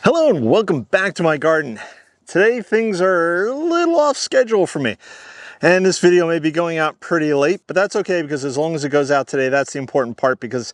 Hello and welcome back to my garden. Today things are a little off schedule for me. And this video may be going out pretty late, but that's okay because as long as it goes out today, that's the important part. Because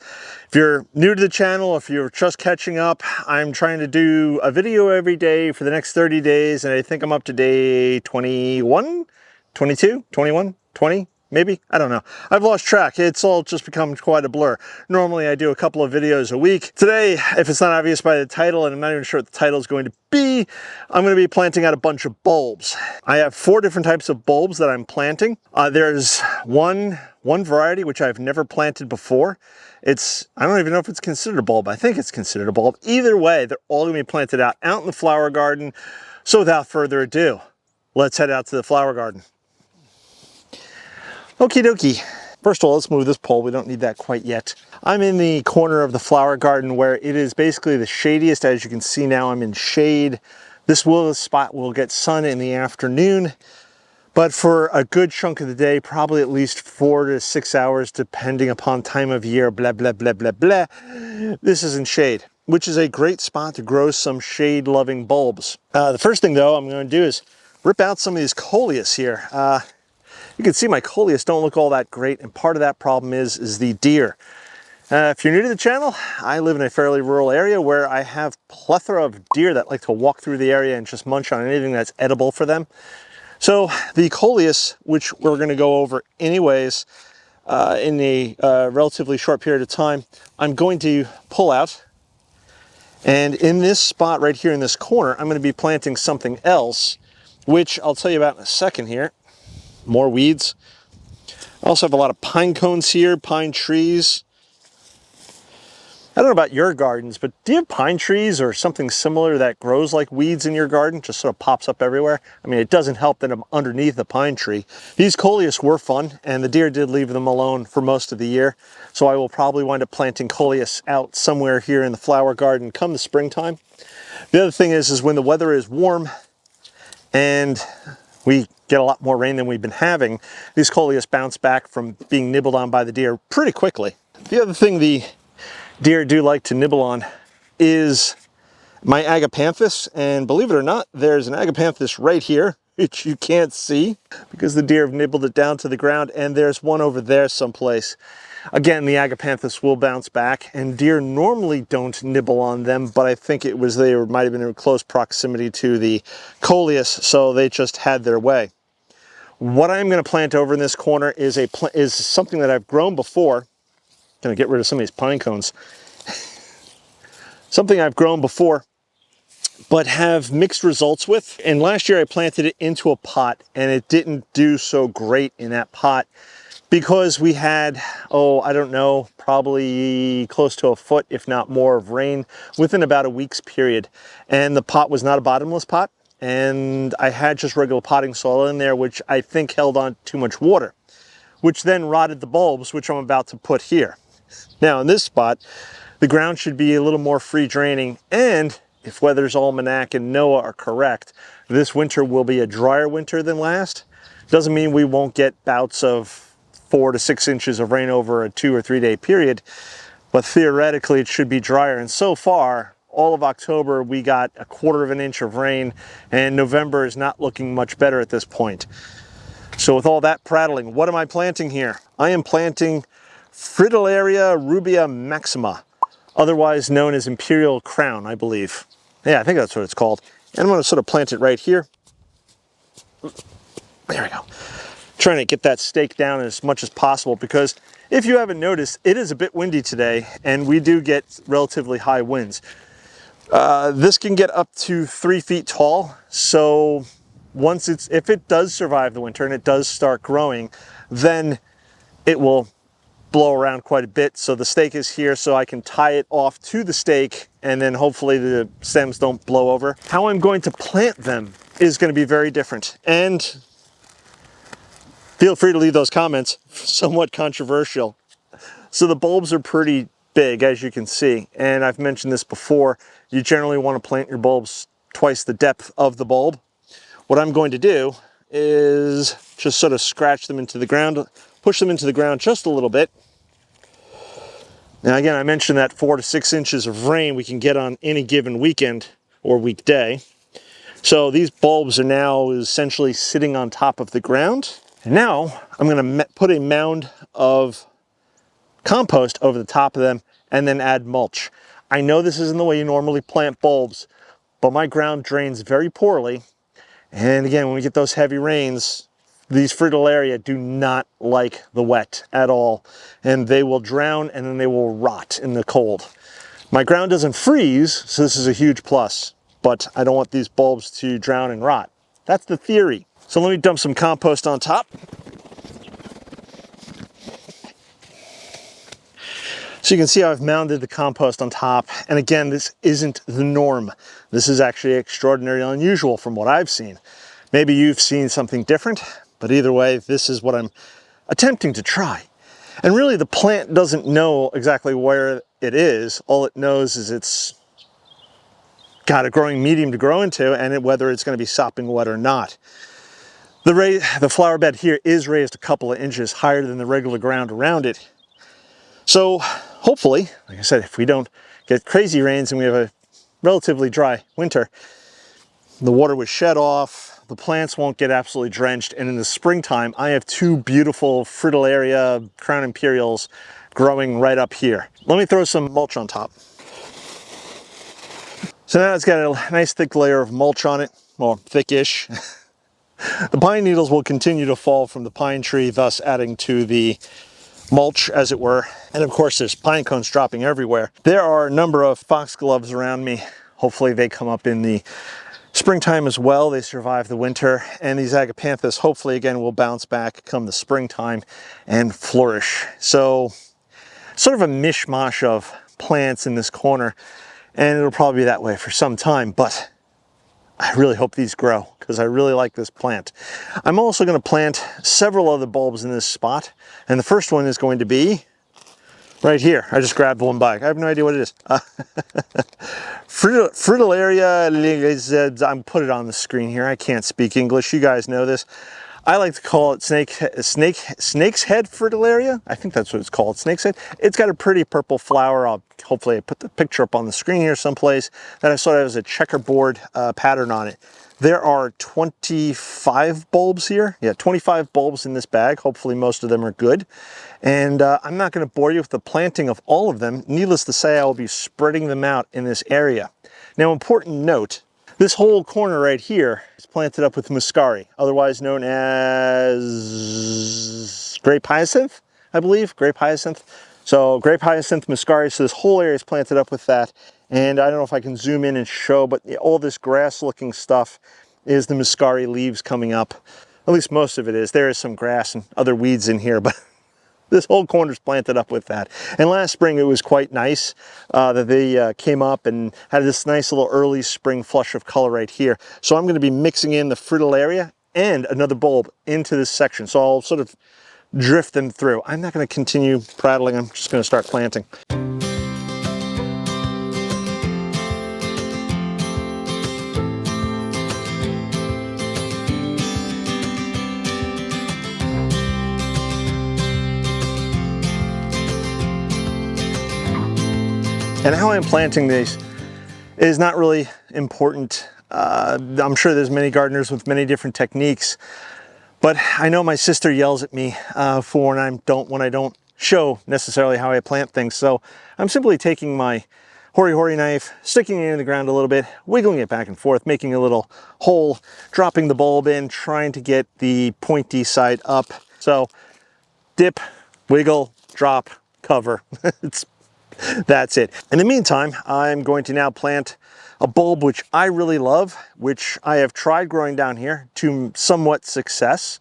if you're new to the channel, if you're just catching up, I'm trying to do a video every day for the next 30 days. And I think I'm up to day 21, 22, 21, 20. Maybe? I don't know. I've lost track. It's all just become quite a blur. Normally I do a couple of videos a week. Today, if it's not obvious by the title, and I'm not even sure what the title is going to be, I'm going to be planting out a bunch of bulbs. I have 4 different types of bulbs that I'm planting. There's one variety which I've never planted before. I don't even know if it's considered a bulb. I think it's considered a bulb. Either way, they're all going to be planted out in the flower garden. So without further ado, let's head out to the flower garden. Okie dokie. First of all, let's move this pole. We don't need that quite yet. I'm in the corner of the flower garden where it is basically the shadiest. As you can see now, I'm in shade. This spot will get sun in the afternoon, but for a good chunk of the day, probably at least 4 to 6 hours, depending upon time of year, blah, blah, blah, blah, blah, this is in shade, which is a great spot to grow some shade-loving bulbs. The first thing, though, I'm going to do is rip out some of these coleus here. You can see my coleus don't look all that great, and part of that problem is the deer. If you're new to the channel, I live in a fairly rural area where I have a plethora of deer that like to walk through the area and just munch on anything that's edible for them. So the coleus, which we're going to go over anyways in a relatively short period of time, I'm going to pull out. And in this spot right here in this corner, I'm going to be planting something else, which I'll tell you about in a second here. More weeds. I also have a lot of pine cones here, pine trees. I don't know about your gardens, but do you have pine trees or something similar that grows like weeds in your garden? Just sort of pops up everywhere. I mean, it doesn't help that I'm underneath the pine tree. These coleus were fun, and the deer did leave them alone for most of the year. So I will probably wind up planting coleus out somewhere here in the flower garden come the springtime. The other thing is when the weather is warm and we get a lot more rain than we've been having, these coleus bounce back from being nibbled on by the deer pretty quickly. The other thing the deer do like to nibble on is my agapanthus, and believe it or not, there's an agapanthus right here, which you can't see because the deer have nibbled it down to the ground, and there's one over there someplace. Again, the agapanthus will bounce back, and deer normally don't nibble on them, but I think they might have been in close proximity to the coleus, so they just had their way. What I'm going to plant over in this corner is something that I've grown before. I'm going to get rid of some of these pine cones. Something I've grown before, but have mixed results with. And last year I planted it into a pot, and it didn't do so great in that pot, because we had, I don't know, probably close to a foot, if not more, of rain within about a week's period. And the pot was not a bottomless pot, and I had just regular potting soil in there, which I think held on too much water, which then rotted the bulbs, which I'm about to put here. Now in this spot, the ground should be a little more free draining, and if Weather's Almanac and NOAA are correct, this winter will be a drier winter than last. Doesn't mean we won't get bouts of 4 to 6 inches of rain over a 2 or 3 day period, but theoretically it should be drier. And so far, all of October, we got 1/4 of an inch of rain, and November is not looking much better at this point. So with all that prattling, what am I planting here? I am planting Fritillaria rubia maxima, otherwise known as Imperial Crown, I believe. Yeah, I think that's what it's called. And I'm going to sort of plant it right here. There we go. Trying to get that stake down as much as possible, because if you haven't noticed, it is a bit windy today, and we do get relatively high winds. This can get up to 3 feet tall, so if it does survive the winter and it does start growing, then it will blow around quite a bit. So the stake is here so I can tie it off to the stake, and then hopefully the stems don't blow over. How I'm going to plant them is going to be very different, and feel free to leave those comments, somewhat controversial. So the bulbs are pretty big, as you can see, and I've mentioned this before, you generally want to plant your bulbs twice the depth of the bulb. What I'm going to do is just sort of scratch them into the ground, push them into the ground just a little bit. Now again, I mentioned that 4 to 6 inches of rain we can get on any given weekend. or weekday. So these bulbs are now essentially sitting on top of the ground. And now I'm going to put a mound of compost over the top of them and then add mulch. I know this isn't the way you normally plant bulbs, but my ground drains very poorly. And again, when we get those heavy rains, these fritillaria do not like the wet at all. And they will drown and then they will rot in the cold. My ground doesn't freeze, so this is a huge plus, but I don't want these bulbs to drown and rot. That's the theory. So let me dump some compost on top. So you can see how I've mounded the compost on top. And again, this isn't the norm. This is actually extraordinarily unusual from what I've seen. Maybe you've seen something different, but either way, this is what I'm attempting to try. And really the plant doesn't know exactly where it is. All it knows is it's got a growing medium to grow into and whether it's going to be sopping wet or not. The flower bed here is raised a couple of inches higher than the regular ground around it. So hopefully, like I said, if we don't get crazy rains and we have a relatively dry winter, the water was shed off, the plants won't get absolutely drenched, and in the springtime, I have two beautiful fritillaria crown imperials growing right up here. Let me throw some mulch on top. So now it's got a nice thick layer of mulch on it, well, thickish. The pine needles will continue to fall from the pine tree, thus adding to the mulch, as it were. And of course, there's pine cones dropping everywhere. There are a number of foxgloves around me. Hopefully they come up in the springtime as well. They survive the winter. And these agapanthus, hopefully again, will bounce back come the springtime and flourish. So sort of a mishmash of plants in this corner. And it'll probably be that way for some time, but I really hope these grow because I really like this plant. I'm also going to plant several other bulbs in this spot. And the first one is going to be right here. I just grabbed one by. I have no idea what it is. Fritillaria, I'm put it on the screen here. I can't speak English. You guys know this. I like to call it snake's head fritillaria. I think that's what it's called, snake's head. It's got a pretty purple flower. Hopefully I put the picture up on the screen here someplace. That I saw it as a checkerboard pattern on it. There are 25 bulbs here. Yeah, 25 bulbs in this bag. Hopefully most of them are good. And I'm not going to bore you with the planting of all of them. Needless to say, I will be spreading them out in this area. Now, important note, this whole corner right here is planted up with muscari, otherwise known as grape hyacinth, I believe, grape hyacinth. So grape hyacinth, muscari, so this whole area is planted up with that. And I don't know if I can zoom in and show, but all this grass looking stuff is the muscari leaves coming up. At least most of it is. There is some grass and other weeds in here, but this whole corner is planted up with that. And last spring it was quite nice that they came up and had this nice little early spring flush of color right here. So I'm going to be mixing in the fritillaria and another bulb into this section. So I'll sort of drift them through. I'm not going to continue prattling. I'm just going to start planting. And how I'm planting these is not really important. I'm sure there's many gardeners with many different techniques, but I know my sister yells at me for when I don't show necessarily how I plant things. So I'm simply taking my hori knife, sticking it in the ground a little bit, wiggling it back and forth, making a little hole, dropping the bulb in, trying to get the pointy side up. So dip, wiggle, drop, cover. That's it. In the meantime, I'm going to now plant a bulb which I really love, which I have tried growing down here to somewhat success.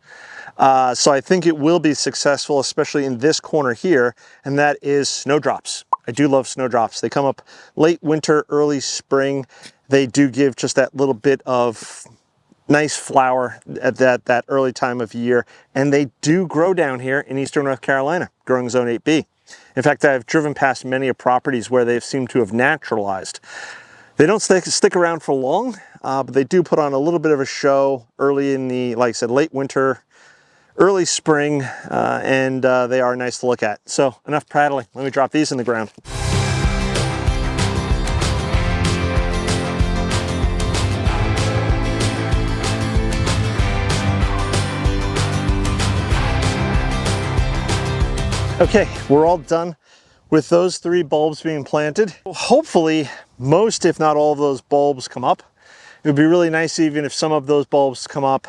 So I think it will be successful, especially in this corner here, and that is snowdrops. I do love snowdrops. They come up late winter, early spring. They do give just that little bit of nice flower at that early time of year, and they do grow down here in eastern North Carolina, growing zone 8B. In fact, I've driven past many properties where they've seemed to have naturalized. They don't stick around for long, but they do put on a little bit of a show early in the, like I said, late winter, early spring, and they are nice to look at. So enough prattling. Let me drop these in the ground. Okay, we're all done with those 3 bulbs being planted. Hopefully, most if not all of those bulbs come up. It would be really nice even if some of those bulbs come up,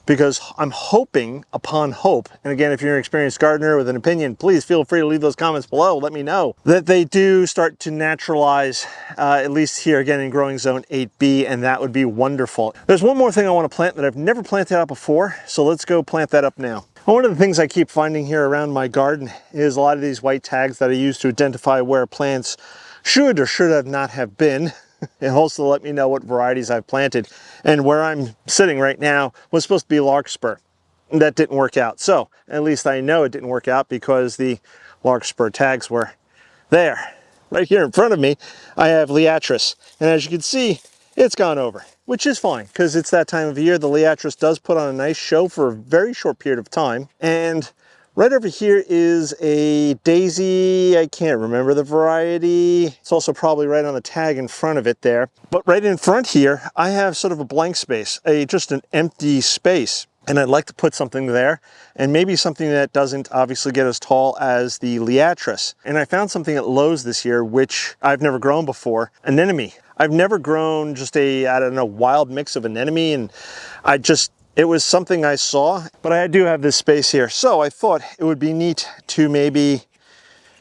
because I'm hoping upon hope, and again, if you're an experienced gardener with an opinion, please feel free to leave those comments below. Let me know that they do start to naturalize, at least here again in growing zone 8B, and that would be wonderful. There's one more thing I want to plant that I've never planted out before, so let's go plant that up now. One of the things I keep finding here around my garden is a lot of these white tags that I use to identify where plants should or should have not have been. And also let me know what varieties I've planted. And where I'm sitting right now was supposed to be larkspur. That didn't work out. So at least I know it didn't work out because the larkspur tags were there. Right here in front of me, I have liatris. And as you can see, it's gone over, which is fine because it's that time of year. The liatris does put on a nice show for a very short period of time. And right over here is a daisy. I can't remember the variety. It's also probably right on the tag in front of it there. But right in front here, I have sort of a blank space, just an empty space. And I'd like to put something there, and maybe something that doesn't obviously get as tall as the liatris. And I found something at Lowe's this year, which I've never grown before, anemone. I've never grown just a, I don't know, wild mix of anemone, and it was something I saw, but I do have this space here. So I thought it would be neat to maybe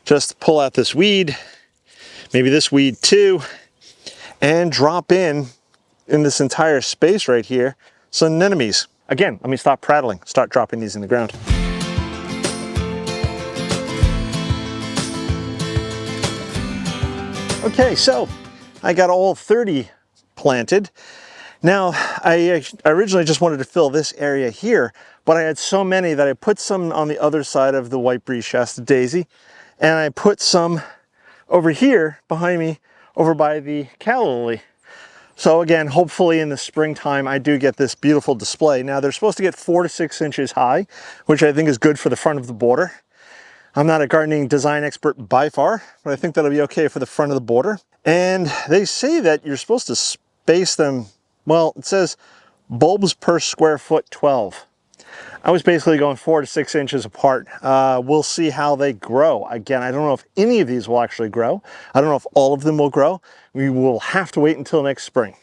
just pull out this weed, maybe this weed too, and drop in this entire space right here, some anemones. Again, let me stop prattling, start dropping these in the ground. Okay, so I got all 30 planted. Now, I originally just wanted to fill this area here, but I had so many that I put some on the other side of the white breeze Shasta daisy, and I put some over here behind me, over by the calla lily. So again, hopefully in the springtime, I do get this beautiful display. Now they're supposed to get 4 to 6 inches high, which I think is good for the front of the border. I'm not a gardening design expert by far, but I think that'll be okay for the front of the border. And they say that you're supposed to space them, well, it says bulbs per square foot 12. I was basically going 4 to 6 inches apart. We'll see how they grow. Again, I don't know if any of these will actually grow. I don't know if all of them will grow. We will have to wait until next spring.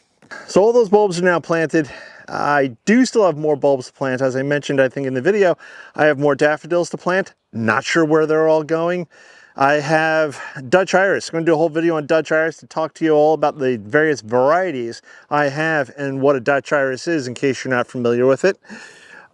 So all those bulbs are now planted. I do still have more bulbs to plant. As I mentioned, I think in the video, I have more daffodils to plant. Not sure where they're all going. I have Dutch iris. I'm going to do a whole video on Dutch iris to talk to you all about the various varieties I have and what a Dutch iris is in case you're not familiar with it.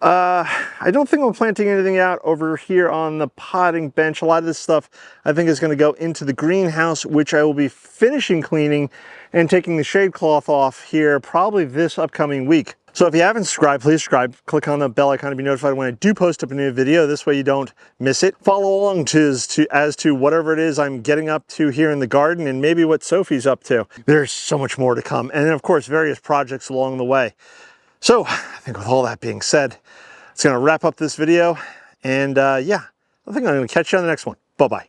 I don't think I'm planting anything out over here on the potting bench. A lot of this stuff I think is going to go into the greenhouse, which I will be finishing cleaning and taking the shade cloth off here probably this upcoming week. So if you haven't subscribed, please subscribe. Click on the bell icon to be notified when I do post up a new video. This way you don't miss it. Follow along as to whatever it is I'm getting up to here in the garden and maybe what Sophie's up to. There's so much more to come. And then of course, various projects along the way. So I think with all that being said, it's going to wrap up this video. And yeah, I think I'm going to catch you on the next one. Bye-bye.